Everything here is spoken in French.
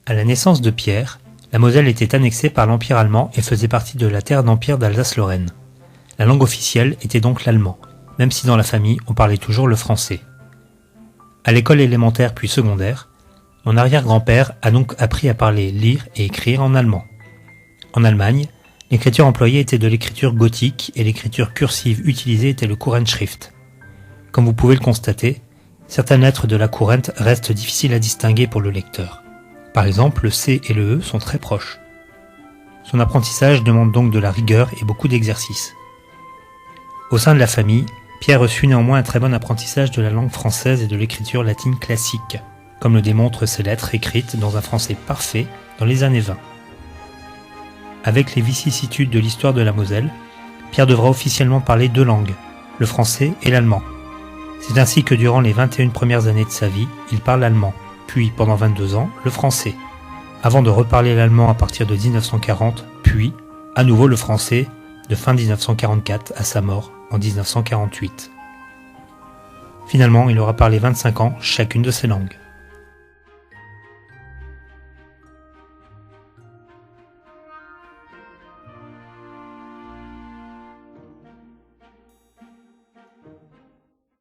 À la naissance de Pierre, la Moselle était annexée par l'Empire allemand et faisait partie de la terre d'empire d'Alsace-Lorraine. La langue officielle était donc l'allemand, même si dans la famille on parlait toujours le français. À l'école élémentaire puis secondaire, mon arrière-grand-père a donc appris à parler, lire et écrire en allemand. En Allemagne, l'écriture employée était de l'écriture gothique et l'écriture cursive utilisée était le Kurrentschrift. Comme vous pouvez le constater, certaines lettres de la Kurrent restent difficiles à distinguer pour le lecteur. Par exemple, le C et le E sont très proches. Son apprentissage demande donc de la rigueur et beaucoup d'exercice. Au sein de la famille, Pierre reçut néanmoins un très bon apprentissage de la langue française et de l'écriture latine classique, comme le démontrent ses lettres écrites dans un français parfait dans les années 20. Avec les vicissitudes de l'histoire de la Moselle, Pierre devra officiellement parler deux langues, le français et l'allemand. C'est ainsi que durant les 21 premières années de sa vie, il parle allemand, puis pendant 22 ans, le français, avant de reparler l'allemand à partir de 1940, puis à nouveau le français de fin 1944 à sa mort en 1948. Finalement, il aura parlé 25 ans chacune de ces langues.